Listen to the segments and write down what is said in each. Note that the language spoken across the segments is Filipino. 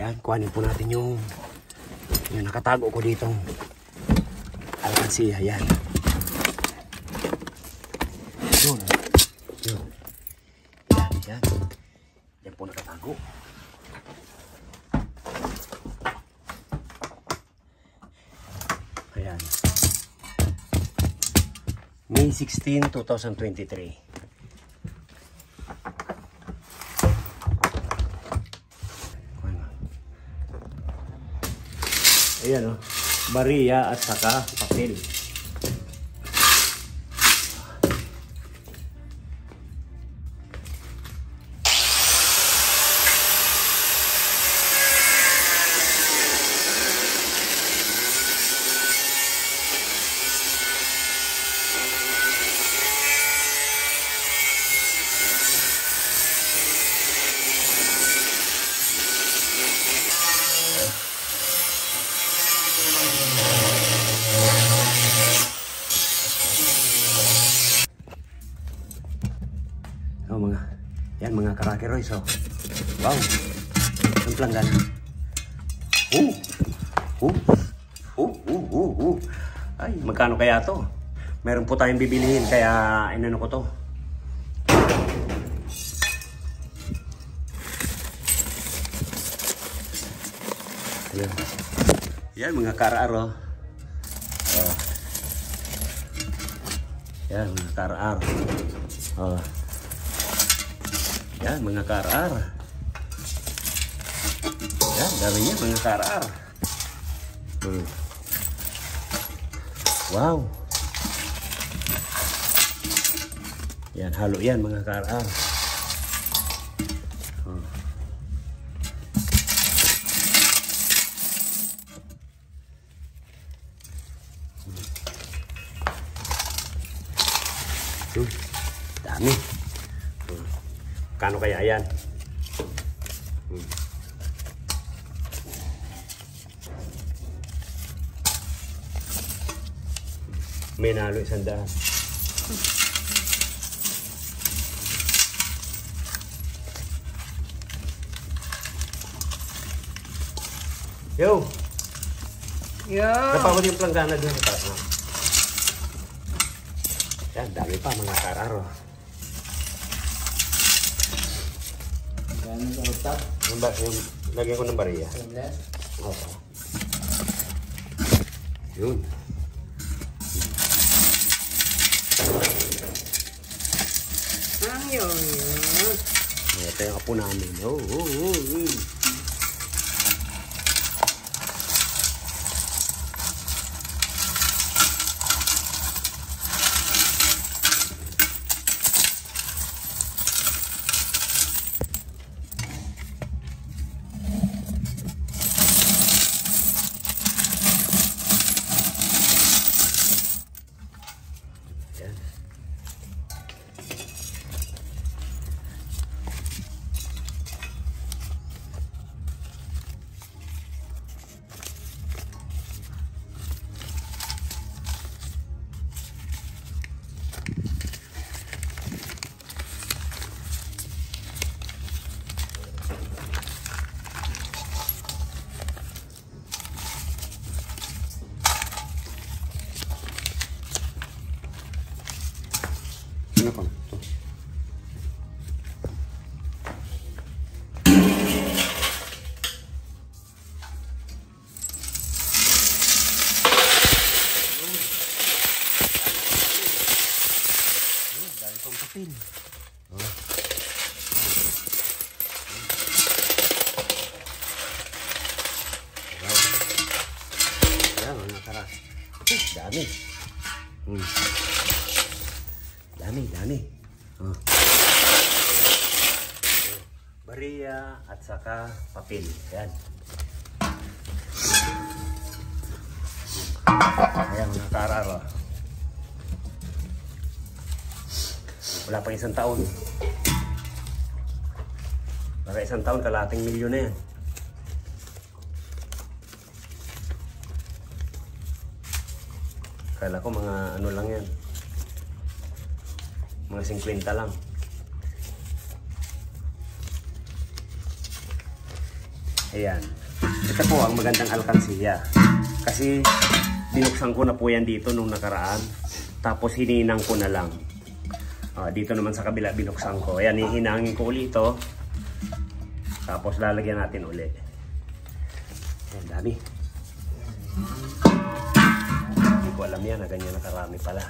Yan, kuhanin po natin yung nakatago ko ditong alkansiya. Yan. Yun. Yun. Yan. Yan po nakatago. Ayan. May 16, 2023. Ayan o, bariya at saka papel. Oh, mga karakeroy. So, wow. Ang pelanggan. Ay, magkano kaya to? Meron po tayong bibilihin kaya inano ko to. Ayan. Yan mga karaar. Yan mga karaar. Yan mga karaar. Yan, dami niya mga karaar. Wow. Yan, halo yan mga karaar. Dami. Kano kaya yan? May nalo 100. Yo! Yo! Napawad yung planggana dun sa taas. Yan, dami pa mga kararo. Yan ang top. Yung lagyan ko ng bariya. Oo. Yun. Ang yun. Ito yung apo namin. Ano pa? Ito. Dahil itong kapin. Yan, mga karas. Dami. Dami. Bariya at saka papel. Yan. Ayan mga kararo. Wala pang 1 taon. Para 1 taon, kalating milyon na yan. Kala ko mga ano lang yan. Mga 50 lang. Ayan. Ito po ang magandang alkansiya. Kasi binuksan ko na po yan dito nung nakaraan. Tapos hininang ko na lang. Dito naman sa kabila binuksan ko. Ayan, hihinangin ko ulit ito. Tapos lalagyan natin ulit. Ayan, dami. Hindi ko alam yan na ganyan na karami pala.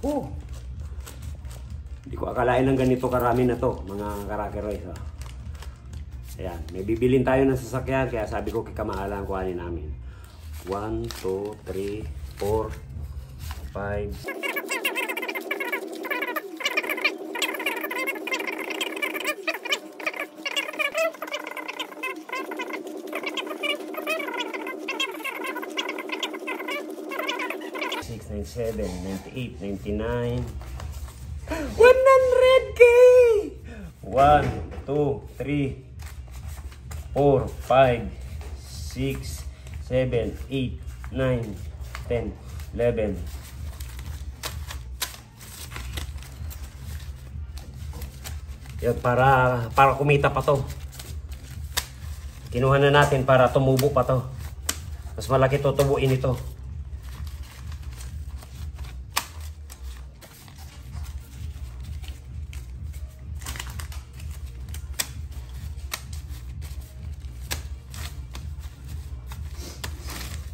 Oh. Hindi ko akalain ng ganito karami na to, mga karakeroys. Ayan, may bibilin tayo ng sasakyan, kaya sabi ko kikamahalan kuhanin namin. 1, 2, 3, 4, 5. 97, 98, 99, 100K! 1, 2, 3, 4, 5, 6, 7, 8, 9, 10, 11. Yan, para kumita pa to. Kinuha na natin para tumubo pa to. Mas malaki tutubuin ito.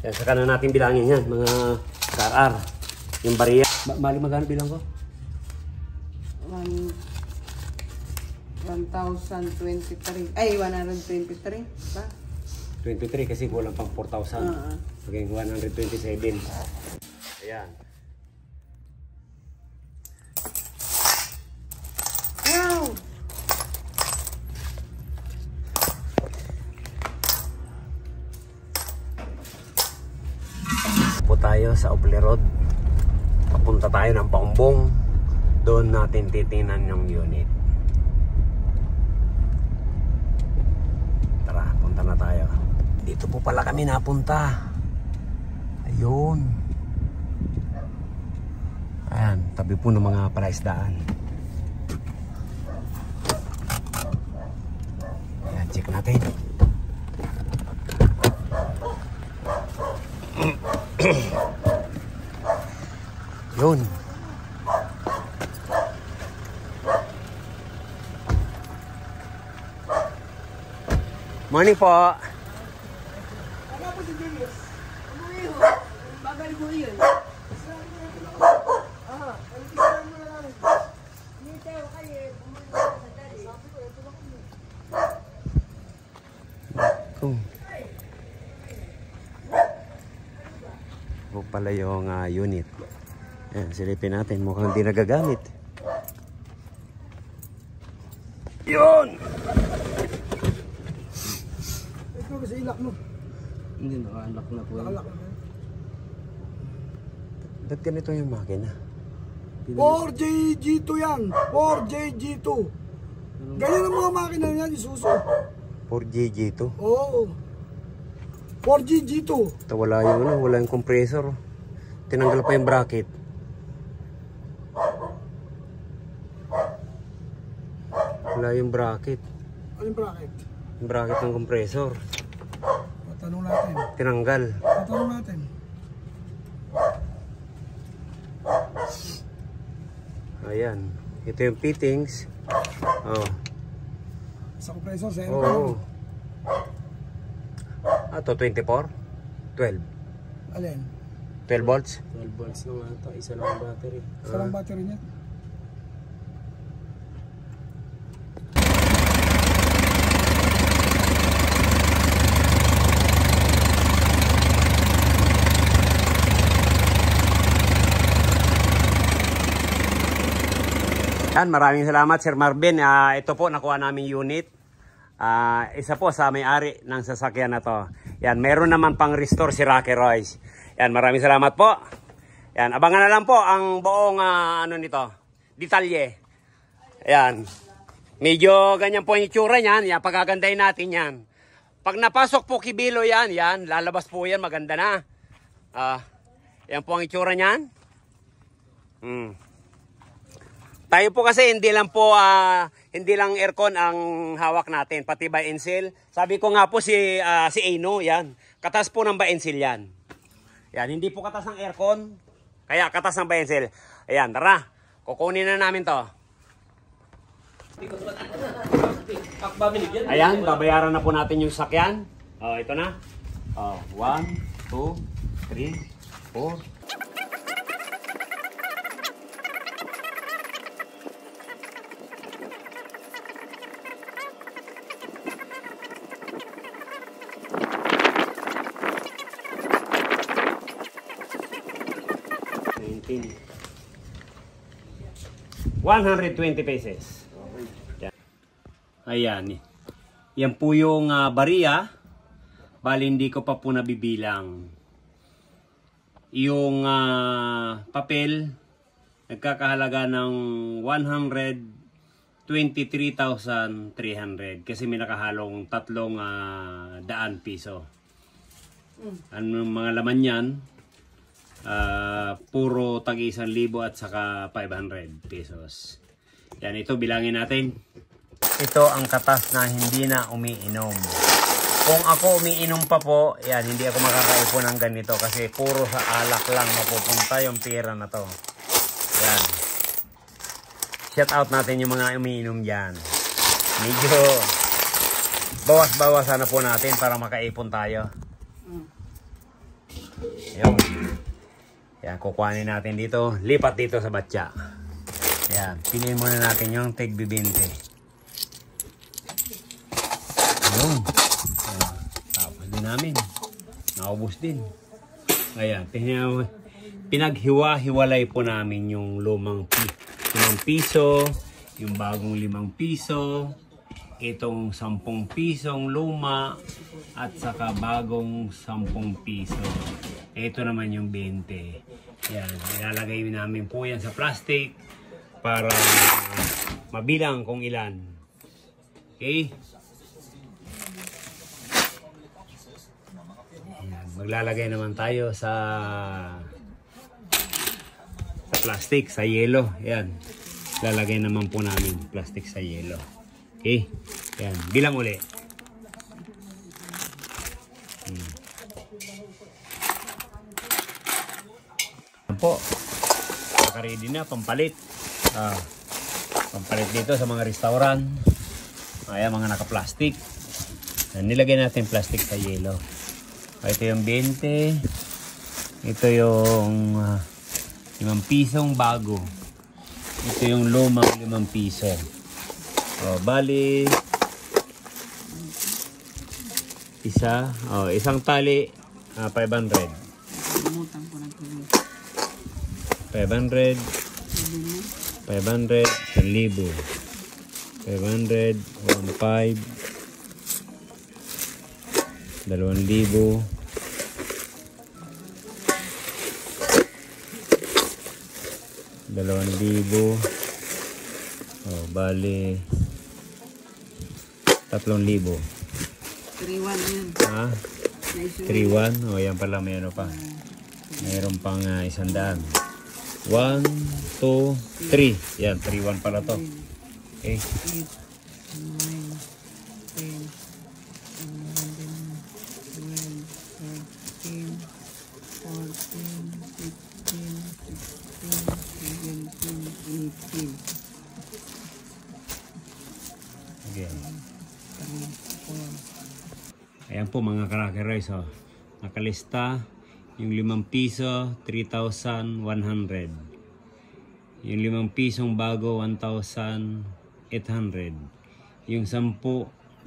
Yan, saka na natin bilangin yan, mga KR. Yung bariya. Mali magkano bilang ko? 1,023. Ay, 123. Ba? 23 kasi kulang pang 4,000. Okay, 127. Ayan. Wow! Po tayo sa Ople Road. Papunta tayo ng Paumbong. Doon natin titingnan yung unit. Tara, punta na tayo. Dito po pala kami napunta. Ayun. Ayan, tabi po ng mga palaisdaan. Ayan, check natin. Yun. Morning po. Ano po si Julius? Umuwi ho. Bagal mo yun. Aha. Ang mo na lang. Hindi tayo kayo. Umuwi sa dali. Sabi ko, ito lang kami. Kung. Ito pala yung unit. Ayan, silipin natin. Mukhang hindi nagagamit. Yun! Ito kasi ilak mo. Hindi, naka-unlock na po. Nakalak na. Ba't ganito yung makina? 4JG2 yan. 4JG2. Ganyan ang mga makina niyan, Isuzu. 4GG to. Oo. 4GG2. Ito wala yung compressor. Tinanggal pa yung bracket. Wala yung bracket. Anong bracket? Yung bracket ng compressor. Tanong natin. Tinanggal. Tanong natin. Ayan. Ito yung fittings. Oh. Sa compressor, sa Oo. Ito 24? 12? Alin? 12 volts? 12 volts naman ito. Isa lang ang battery. Sa lang battery niya. Yan, maraming salamat Sir Marvin. Ito po nakuha naming unit. Isa po sa may-ari ng sasakyan na to. Yan, meron naman pang restore si Rocky Royce. Yan, maraming salamat po. Yan, abangan na lang po ang buong ano nito, detalye. Yan. Medyo ganyan po yung itsura niyan. Yan, pagagandahin natin yan. Pag napasok po kibilo yan, lalabas po yan, maganda na. Yan po ang itsura niyan. Tayo po kasi hindi lang aircon ang hawak natin, pati buy and sell. Sabi ko nga po si Eno, yan. Katas po ng buy and sell yan. Yan, hindi po katas ng aircon, kaya katas ng buy and sell. Ayan, tara. Kukunin na namin to. Ayan, babayaran na po natin yung sakyan. Ito na. 1, 2, 3, 4. $120 pesos. Ayan. Yan po yung bariya. Bali hindi ko pa po nabibilang. Yung papel nagkakahalaga ng 123,300 kasi may nakahalong 300 piso. Ano mga laman yan? Puro tag 1,000 at saka 500 pesos. Yan, ito bilangin natin. Ito ang katas na hindi na umiinom. Kung ako umiinom pa po, yan, hindi ako makakaipon ng ganito kasi puro sa alak lang mapupunta yung pera na to. Yan. Shout out natin yung mga umiinom dyan. Medyo bawas-bawasan na po natin para makaipon tayo. Yung yan, kukuhanin natin dito. Lipat dito sa batya. Yan, piliin muna natin yung tig 20. Ayun. Tapos din namin. Naubos din. Ayan, pinaghiwa-hiwalay po namin yung lumang 5 piso, yung bagong 5 piso, itong 10 pisong luma, at saka bagong 10 piso. Ito naman yung 20. Yan, ilalagay namin po yan sa plastic para mabilang kung ilan. Okay? Yan, maglalagay naman tayo sa plastic, sa yelo. Yan. Lalagay naman po namin plastic sa yelo. Okay? Yan, bilang uli. Po, naka-ready na pampalit. Pampalit dito sa mga restaurant. Ayan, mga naka-plastic. Nilagay natin plastic sa yelo. Ito yung 20. Ito yung 5 pisong bago. Ito yung lumang 5 piso. Bali isang tali 500. 500, 1,000, 500, 1,500, 2,000, 2,000, bali 3,000. 3,1 yun. 3,1? Yan pala, may ano pa. Mayroon pang 100. 1, 2, 3. Yan, 3,1 pala to. Okay. 8, 9, 10, 11, 12, 13, 14, 15, 16, 17, 18. Okay. Ayan po mga Cracker Rice. Nakalista. Yung 5 piso, 3,100. Yung 5 pisong bago, 1,800. Yung 10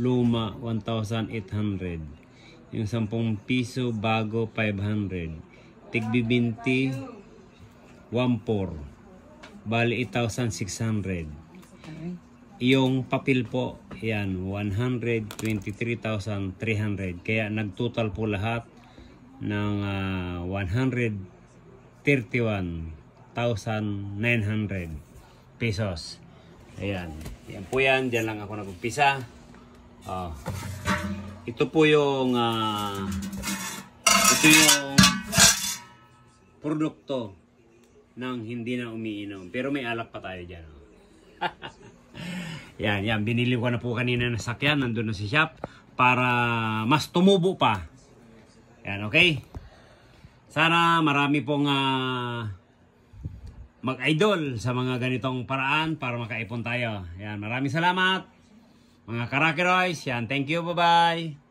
luma, 1,800. Yung 10 piso bago, 500. Tigbi 20, 1,400. Bali, 8,600. Yung papel po, yan, 123,300. Kaya nagtotal po lahat ng 131,900 pesos. Ayan. Yan po yan. Diyan lang ako nag-umpisa. Ito po yung produkto ng hindi na umiinom. Pero may alak pa tayo dyan. Oh. Yan. Binili ko na po kanina na sakyan. Nandun na si shop. Para mas tumubo pa. Yan, okay? Sana marami pong mag-idol sa mga ganitong paraan para makaipon tayo. Yan, maraming salamat. Mga Karakeroys. Yan, thank you. Bye-bye.